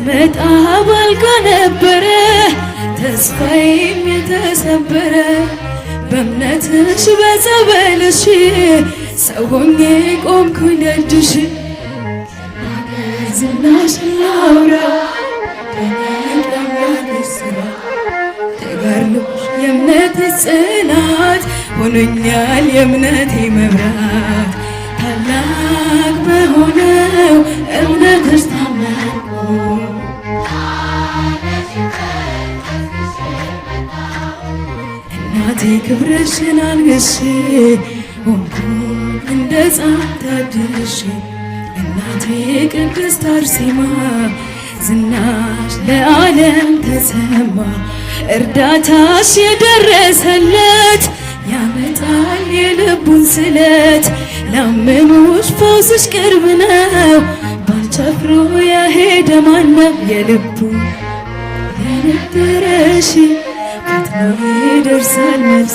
ስመጣ ባልጋ ነበረ ተስፋዬም የተሰበረ በእምነትሽ በጸበልሽ ሰው ሆኜ ቆምኩኝ ደጅሽ ዝናሽን ላውራ ተጋድሎሽ የእምነቴ ጽናት ሆኖኛል የእምነቴ መብራት ታላቅ በሆነው እምነትሽ ታመንኩ እናቴ ክብርሽን አንግሼ ሆንኩኝ እንደ ሕፃን ታድሼ እናቴ ቅድስት አርሴማ ዝናሽ ለዓለም ተሰማ እርዳታሽ የደረሰለት ያመጣል የልቡን ስለት ላመኑሽ ፈውስሽ ቅርብ ነው ባንቺ አፍሮ የሄደ ማነው የልቡ የነበረሽ ፈጥኖ ይደርሳል መልስ